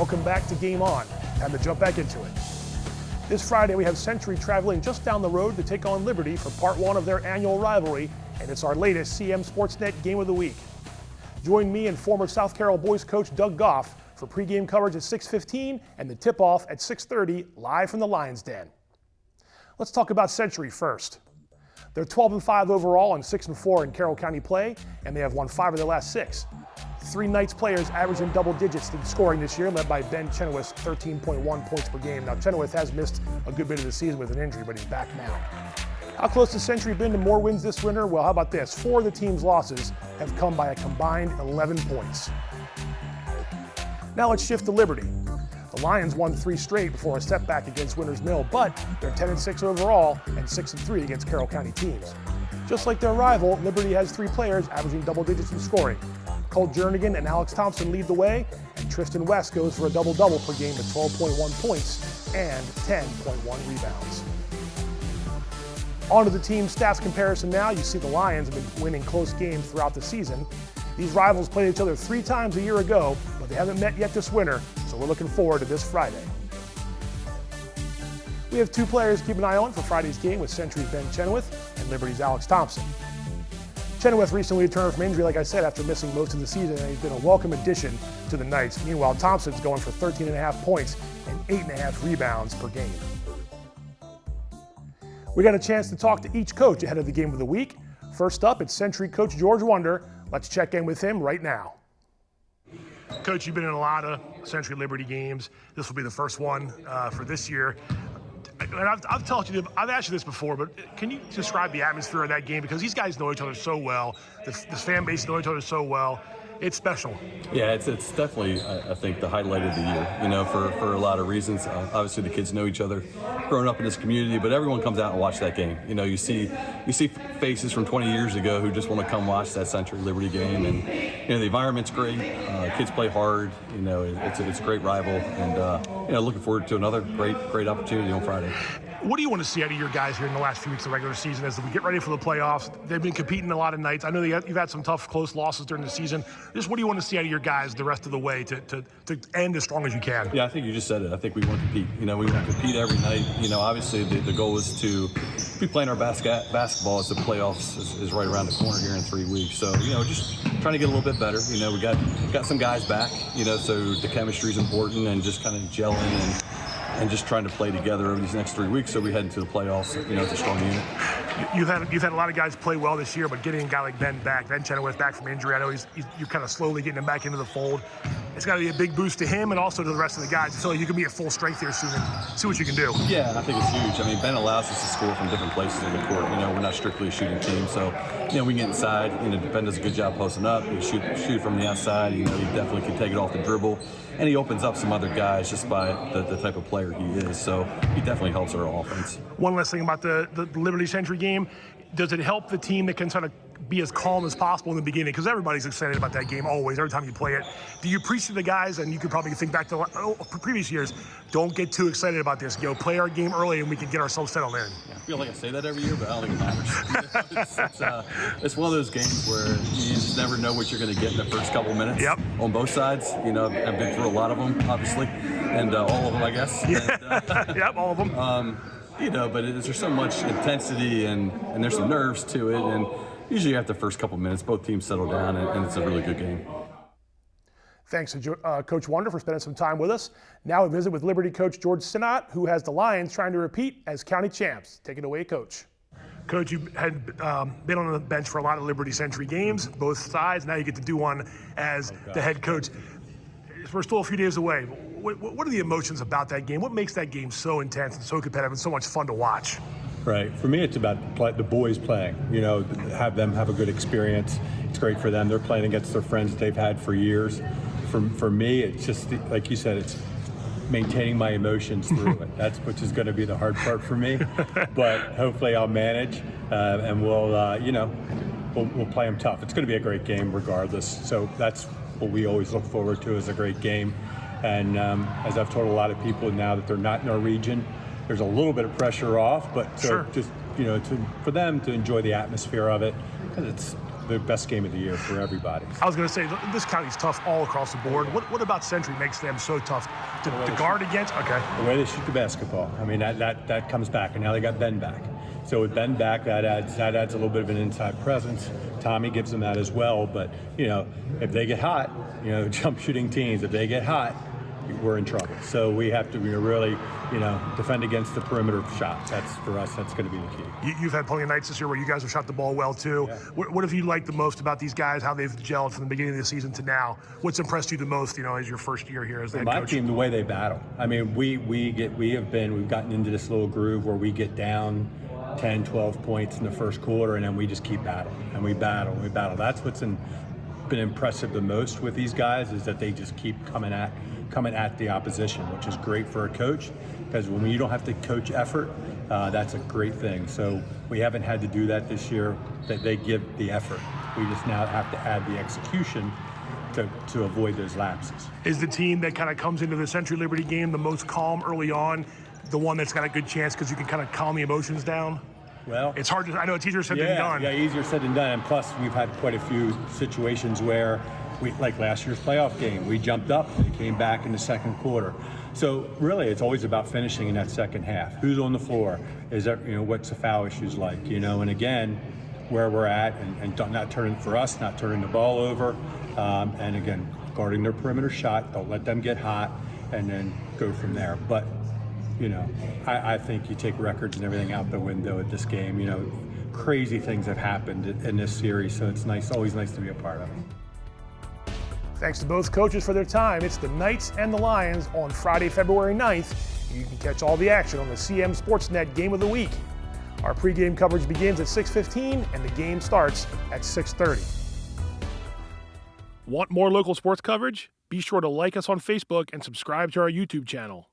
welcome back to Game On. Time to jump back into it. This Friday, we have Century traveling just down the road to take on Liberty for part one of their annual rivalry, and it's our latest CMSportsNet Game of the Week. Join me and former South Carroll boys coach Doug Goff for pregame coverage at 6:15 and the tip-off at 6:30, live from the Lions Den. Let's talk about Century first. They're 12-5 overall and 6-4 in Carroll County play, and they have won 5 of their last 6. 3 Knights players averaging double digits in scoring this year, led by Ben Chenoweth's 13.1 points per game. Now, Chenoweth has missed a good bit of the season with an injury, but he's back now. How close has Century been to more wins this winter? Well, how about this? 4 of the team's losses have come by a combined 11 points. Now let's shift to Liberty. The Lions won 3 straight before a setback against Winters Mill, but they're 10-6 overall and 6-3 against Carroll County teams. Just like their rival, Liberty has 3 players averaging double digits in scoring. Cole Jernigan and Alex Thompson lead the way, and Tristan West goes for a double-double per game with 12.1 points and 10.1 rebounds. On to the team stats comparison now. You see the Lions have been winning close games throughout the season. These rivals played each other 3 times a year ago, but they haven't met yet this winter, so we're looking forward to this Friday. We have 2 players to keep an eye on for Friday's game with Century's Ben Chenoweth and Liberty's Alex Thompson. Chenoweth recently returned from injury, like I said, after missing most of the season, and he's been a welcome addition to the Knights. Meanwhile, Thompson's going for 13.5 points and 8.5 rebounds per game. We got a chance to talk to each coach ahead of the game of the week. First up, it's Century coach George Wonder. Let's check in with him right now. Coach, you've been in a lot of Century Liberty games. This will be the first one for this year. And I've asked you this before, but can you describe the atmosphere of that game? Because these guys know each other so well. The fan base know each other so well. It's special. Yeah, it's definitely, I think, the highlight of the year, for a lot of reasons. Obviously, the kids know each other growing up in this community, but everyone comes out and watch that game. You see faces from 20 years ago who just want to come watch that Century Liberty game. And, the environment's great. Kids play hard. It's a great rival. And, looking forward to another great opportunity on Friday. What do you want to see out of your guys here in the last few weeks of the regular season as we get ready for the playoffs? They've been competing a lot of nights. I know you've had some tough, close losses during the season. Just what do you want to see out of your guys the rest of the way to end as strong as you can? Yeah, I think you just said it. I think we want to compete. We want to compete every night. Obviously the goal is to be playing our basketball as the playoffs is right around the corner here in 3 weeks. So, just trying to get a little bit better. We got some guys back, so the chemistry is important and just kind of gelling and just trying to play together over these next 3 weeks so we head into the playoffs, as a strong unit. You've had a lot of guys play well this year, but getting a guy like Ben Chenoweth back from injury, I know you're kind of slowly getting him back into the fold. It's got to be a big boost to him and also to the rest of the guys. I feel like you can be at full strength here soon and see what you can do. Yeah, I think it's huge. Ben allows us to score from different places in the court. We're not strictly a shooting team, so we get inside. Ben does a good job posting up. We shoot from the outside. He definitely can take it off the dribble, and he opens up some other guys just by the type of player he is. So he definitely helps our offense. One last thing about the Liberty Century game. Does it help the team that can sort of be as calm as possible in the beginning? Because everybody's excited about that game always, every time you play it. Do you preach to the guys, and you could probably think back to previous years, don't get too excited about this. Play our game early and we can get ourselves settled in. Yeah, I feel like I say that every year, but I don't think it matters. It's one of those games where you just never know what you're going to get in the first couple minutes. Yep. On both sides. I've been through a lot of them, obviously, and all of them, I guess. Yeah. And, yep, all of them. But there's so much intensity and there's some nerves to it. And usually after the first couple minutes, both teams settle down and it's a really good game. Thanks to Coach Wonder for spending some time with us. Now we visit with Liberty coach George Sinnott, who has the Lions trying to repeat as county champs. Take it away, Coach. Coach, you had been on the bench for a lot of Liberty Century games, both sides. Now you get to do one as the head coach. We're still a few days away. What are the emotions about that game? What makes that game so intense and so competitive and so much fun to watch? Right. For me, it's about the boys playing. Have them have a good experience. It's great for them. They're playing against their friends that they've had for years. For me, it's just like you said. It's maintaining my emotions through it. That's which is going to be the hard part for me. But hopefully, I'll manage, and we'll play them tough. It's going to be a great game regardless. So that's what we always look forward to, is a great game. And as I've told a lot of people now that they're not in our region, there's a little bit of pressure off, but sure. just for them to enjoy the atmosphere of it, because it's the best game of the year for everybody. I was going to say, this county's tough all across the board. What about Century makes them so tough to guard against? Okay. The way they shoot the basketball. I mean, that comes back, and now they got Ben back. So with Ben back, that adds a little bit of an inside presence. Tommy gives them that as well. But if they get hot, jump shooting teams. If they get hot, we're in trouble. So we have to really, defend against the perimeter shots. That's for us. That's going to be the key. You've had plenty of nights this year where you guys have shot the ball well too. Yeah. What have you liked the most about these guys? How they've gelled from the beginning of the season to now? What's impressed you the most? As your first year here as the head coach? My team, the way they battle. I mean, we've gotten into this little groove where we get down 10, 12 points in the first quarter, and then we just keep battling, and we battle. That's what's been impressive the most with these guys, is that they just keep coming at the opposition, which is great for a coach, because when you don't have to coach effort, that's a great thing. So we haven't had to do that this year. That they give the effort. We just now have to add the execution to avoid those lapses. Is the team that kind of comes into the Century Liberty game the most calm early on, the one that's got a good chance because you can kind of calm the emotions down? Well, it's hard to. I know it's easier said than done. Yeah, easier said than done. And plus, we've had quite a few situations where like last year's playoff game, we jumped up and came back in the second quarter. So really, it's always about finishing in that second half. Who's on the floor? Is that what's the foul issues like? And again, where we're at, and not turning the ball over, and again, guarding their perimeter shot. Don't let them get hot, and then go from there. But I think you take records and everything out the window at this game. Crazy things have happened in this series, so it's always nice to be a part of it. Thanks to both coaches for their time. It's the Knights and the Lions on Friday, February 9th. You can catch all the action on the CMSportsNet Game of the Week. Our pregame coverage begins at 6:15 and the game starts at 6:30. Want more local sports coverage? Be sure to like us on Facebook and subscribe to our YouTube channel.